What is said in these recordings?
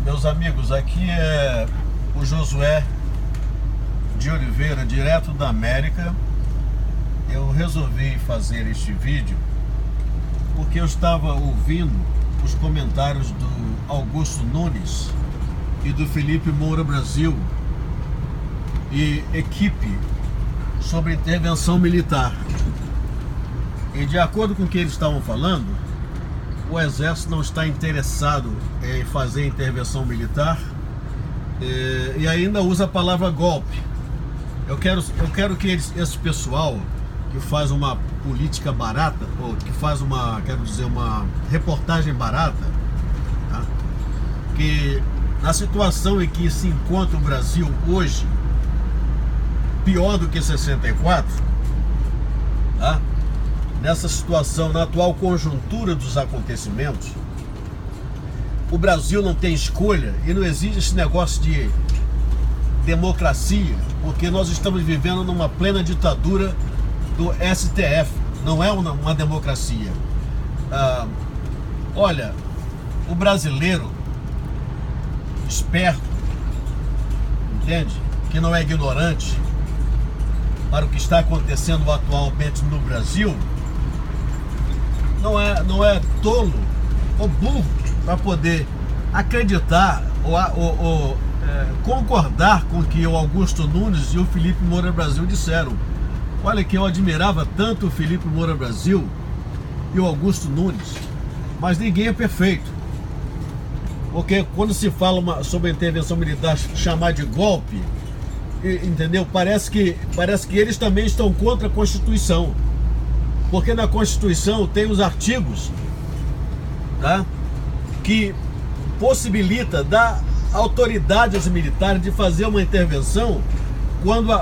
Meus amigos, aqui é o Josué de Oliveira, direto da América. Eu resolvi fazer este vídeo porque eu estava ouvindo os comentários do Augusto Nunes e do Felipe Moura Brasil e equipe sobre intervenção militar. E de acordo com o que eles estavam falando, o Exército não está interessado em fazer intervenção militar e ainda usa a palavra golpe. Eu quero que esse pessoal que faz uma política barata, ou que faz uma reportagem barata, tá? Que na situação em que se encontra o Brasil hoje, pior do que 64, tá? Nessa situação, na atual conjuntura dos acontecimentos, o Brasil não tem escolha e não existe esse negócio de democracia, porque nós estamos vivendo numa plena ditadura do STF, não é uma democracia. Olha, o brasileiro esperto, entende? Que não é ignorante para o que está acontecendo atualmente no Brasil, não é tolo ou burro para poder acreditar ou concordar com o que o Augusto Nunes e o Felipe Moura Brasil disseram. Olha que eu admirava tanto o Felipe Moura Brasil e o Augusto Nunes, mas ninguém é perfeito. Porque quando se fala sobre a intervenção militar, chamar de golpe, entendeu? Parece que eles também estão contra a Constituição. Porque na Constituição tem os artigos, tá? Que possibilita dar autoridade aos militares de fazer uma intervenção quando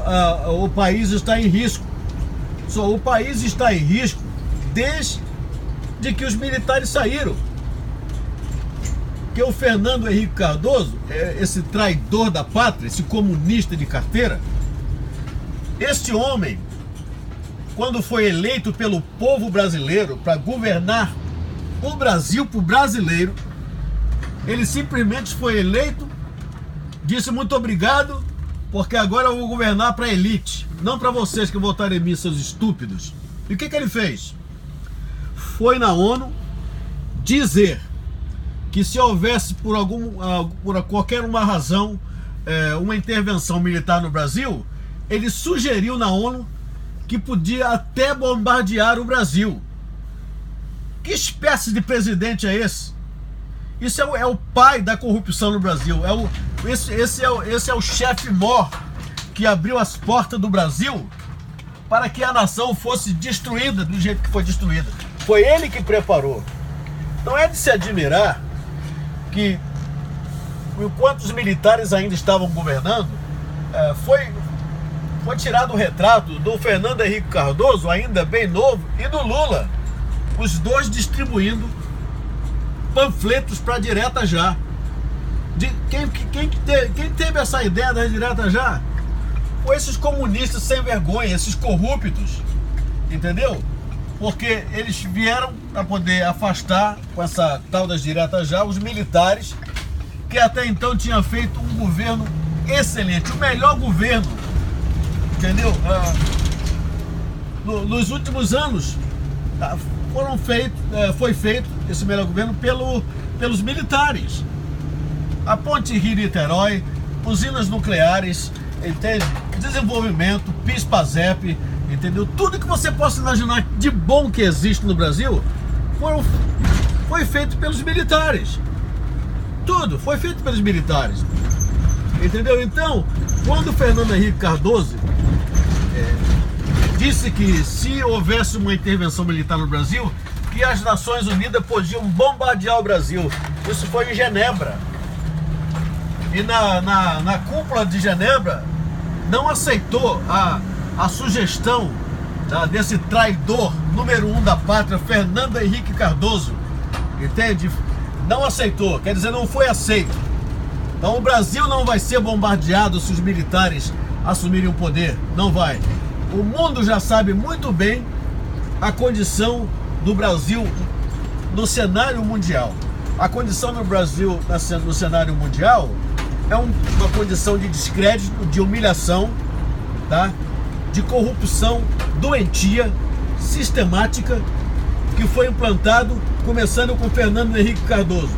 o país está em risco. Só o país está em risco desde que os militares saíram. Que o Fernando Henrique Cardoso, esse traidor da pátria, esse comunista de carteira, este homem, quando foi eleito pelo povo brasileiro para governar o Brasil para o brasileiro, ele simplesmente foi eleito, disse muito obrigado, porque agora eu vou governar para a elite, não para vocês que votaram em mim, seus estúpidos. E o que ele fez? Foi na ONU dizer que se houvesse por qualquer uma razão uma intervenção militar no Brasil, ele sugeriu na ONU que podia até bombardear o Brasil. Que espécie de presidente é esse? Isso é o pai da corrupção no Brasil. Esse é o chefe mor que abriu as portas do Brasil para que a nação fosse destruída do jeito que foi destruída. Foi ele que preparou. Não é de se admirar que, enquanto os militares ainda estavam governando, foi tirado o retrato do Fernando Henrique Cardoso, ainda bem novo, e do Lula, os dois distribuindo panfletos para direta já. Quem teve essa ideia da direta já? Foi esses comunistas sem vergonha, esses corruptos, entendeu? Porque eles vieram para poder afastar, com essa tal das diretas já, os militares, que até então tinham feito um governo excelente, o melhor governo, entendeu? Nos últimos anos foi feito esse melhor governo pelos militares. A Ponte Rio-Niterói, usinas nucleares, entende? Desenvolvimento, PIS-PASEP, entendeu? Tudo que você possa imaginar de bom que existe no Brasil foi feito pelos militares. Tudo foi feito pelos militares, entendeu? Então, quando o Fernando Henrique Cardoso disse que se houvesse uma intervenção militar no Brasil, que as Nações Unidas podiam bombardear o Brasil. Isso foi em Genebra. E na cúpula de Genebra não aceitou a sugestão desse traidor número 1 da pátria, Fernando Henrique Cardoso, entende? Não aceitou, quer dizer, não foi aceito. Então o Brasil não vai ser bombardeado se os militares assumirem o poder, não vai. O mundo já sabe muito bem a condição do Brasil no cenário mundial. A condição no Brasil, no cenário mundial, é uma condição de descrédito, de humilhação, tá? De corrupção doentia, sistemática, que foi implantado começando com Fernando Henrique Cardoso.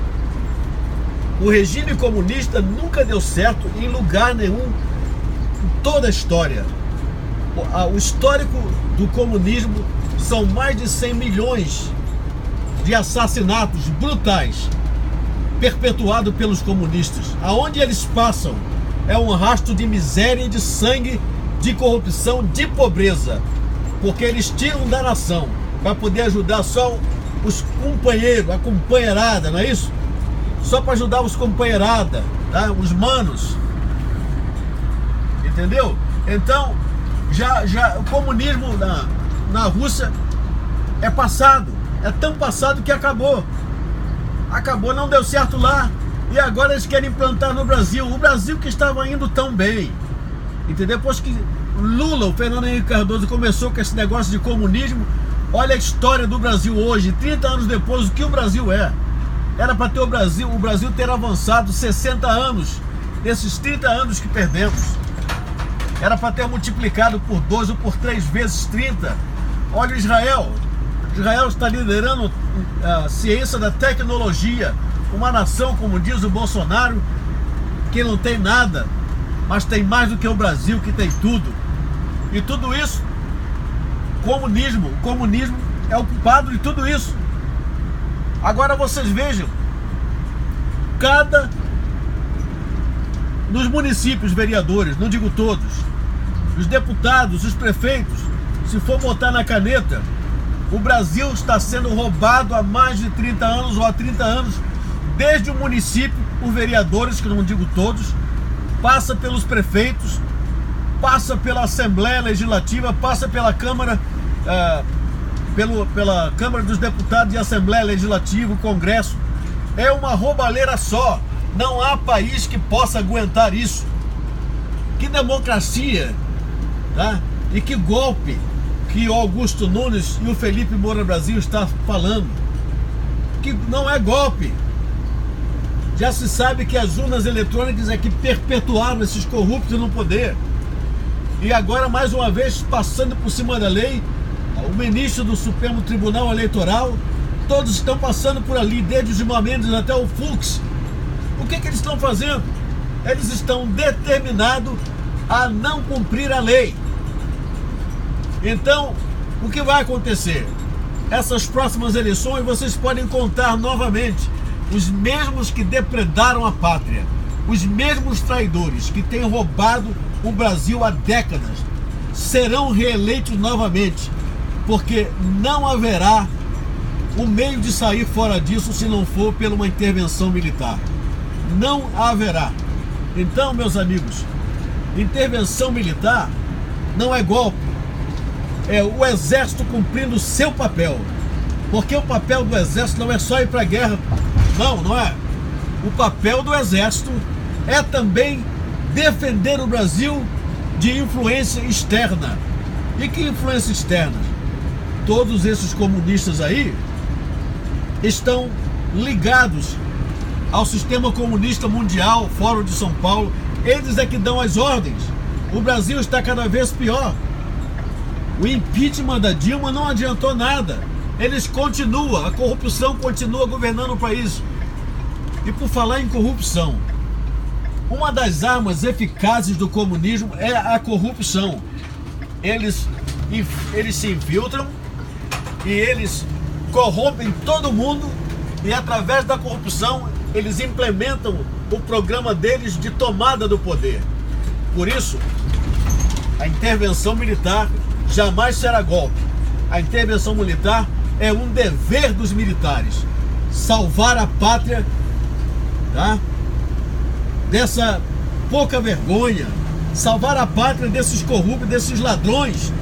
O regime comunista nunca deu certo em lugar nenhum em toda a história. O histórico do comunismo são mais de 100 milhões de assassinatos brutais perpetuados pelos comunistas. Aonde eles passam é um rastro de miséria, de sangue, de corrupção, de pobreza, porque eles tiram da nação para poder ajudar só os companheiros, a companheirada, não é isso? Só para ajudar os companheirada, tá? Os manos, entendeu? Então já o comunismo na Rússia é passado, é tão passado que acabou, não deu certo lá, e agora eles querem implantar no Brasil, o Brasil que estava indo tão bem, entendeu? Depois que Lula, o Fernando Henrique Cardoso, começou com esse negócio de comunismo, olha a história do Brasil hoje, 30 anos depois, o que o Brasil é. Era para ter o Brasil ter avançado 60 anos, nesses 30 anos que perdemos. Era para ter multiplicado por 2 ou por 3 vezes 30. Olha o Israel. Israel está liderando a ciência da tecnologia, uma nação, como diz o Bolsonaro, que não tem nada, mas tem mais do que o Brasil, que tem tudo. E tudo isso, o comunismo é o culpado de tudo isso. Agora vocês vejam, nos municípios, vereadores, não digo todos, os deputados, os prefeitos, se for botar na caneta, o Brasil está sendo roubado há mais de 30 anos ou há 30 anos, desde o município, por vereadores, que eu não digo todos, passa pelos prefeitos, passa pela Assembleia Legislativa, passa pela Câmara, pela Câmara dos Deputados e Assembleia Legislativa, o Congresso. É uma roubalheira só. Não há país que possa aguentar isso. Que democracia, tá? E que golpe que o Augusto Nunes e o Felipe Moura Brasil estão falando. Que não é golpe. Já se sabe que as urnas eletrônicas é que perpetuaram esses corruptos no poder. E agora, mais uma vez, passando por cima da lei, o ministro do Supremo Tribunal Eleitoral, todos estão passando por ali, desde o Gilmar Mendes até o Fux. O que eles estão fazendo? Eles estão determinados a não cumprir a lei. Então, o que vai acontecer? Essas próximas eleições, vocês podem contar novamente os mesmos que depredaram a pátria, os mesmos traidores que têm roubado o Brasil há décadas, serão reeleitos novamente, porque não haverá o meio de sair fora disso se não for por uma intervenção militar. Não haverá. Então, meus amigos, intervenção militar não é golpe, é o exército cumprindo o seu papel, porque o papel do exército não é só ir para a guerra, não é. O papel do exército é também defender o Brasil de influência externa. E que influência externa? Todos esses comunistas aí estão ligados ao sistema comunista mundial, Fórum de São Paulo. Eles é que dão as ordens. O Brasil está cada vez pior. O impeachment da Dilma não adiantou nada. Eles continuam, a corrupção continua governando o país. E por falar em corrupção, uma das armas eficazes do comunismo é a corrupção. Eles se infiltram e eles corrompem todo mundo, e através da corrupção eles implementam o programa deles de tomada do poder. Por isso, a intervenção militar jamais será golpe. A intervenção militar é um dever dos militares. Salvar a pátria, tá? Dessa pouca vergonha. Salvar a pátria desses corruptos, desses ladrões.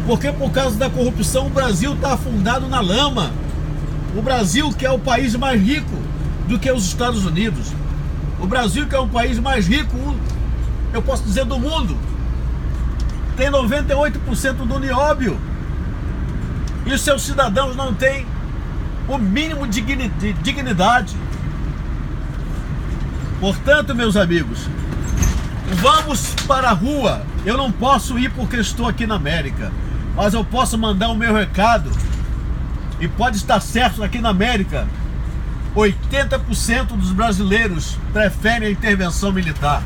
Porque por causa da corrupção o Brasil está afundado na lama. O Brasil, que é o país mais rico do que os Estados Unidos. O Brasil, que é o país mais rico, eu posso dizer, do mundo, tem 98% do nióbio. E os seus cidadãos não têm o mínimo de dignidade. Portanto, meus amigos, vamos para a rua. Eu não posso ir porque estou aqui na América, mas eu posso mandar o meu recado. E pode estar certo, aqui na América 80% dos brasileiros preferem a intervenção militar.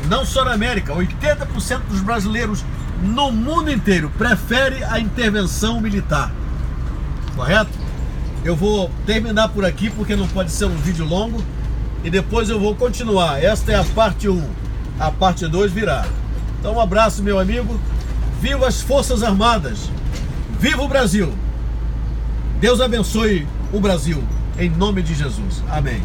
Não só na América, 80% dos brasileiros no mundo inteiro preferem a intervenção militar. Correto? Eu vou terminar por aqui porque não pode ser um vídeo longo. E depois eu vou continuar. Esta é a parte 1. A parte 2 virá. Então um abraço, meu amigo. Viva as Forças Armadas. Viva o Brasil. Deus abençoe o Brasil. Em nome de Jesus. Amém.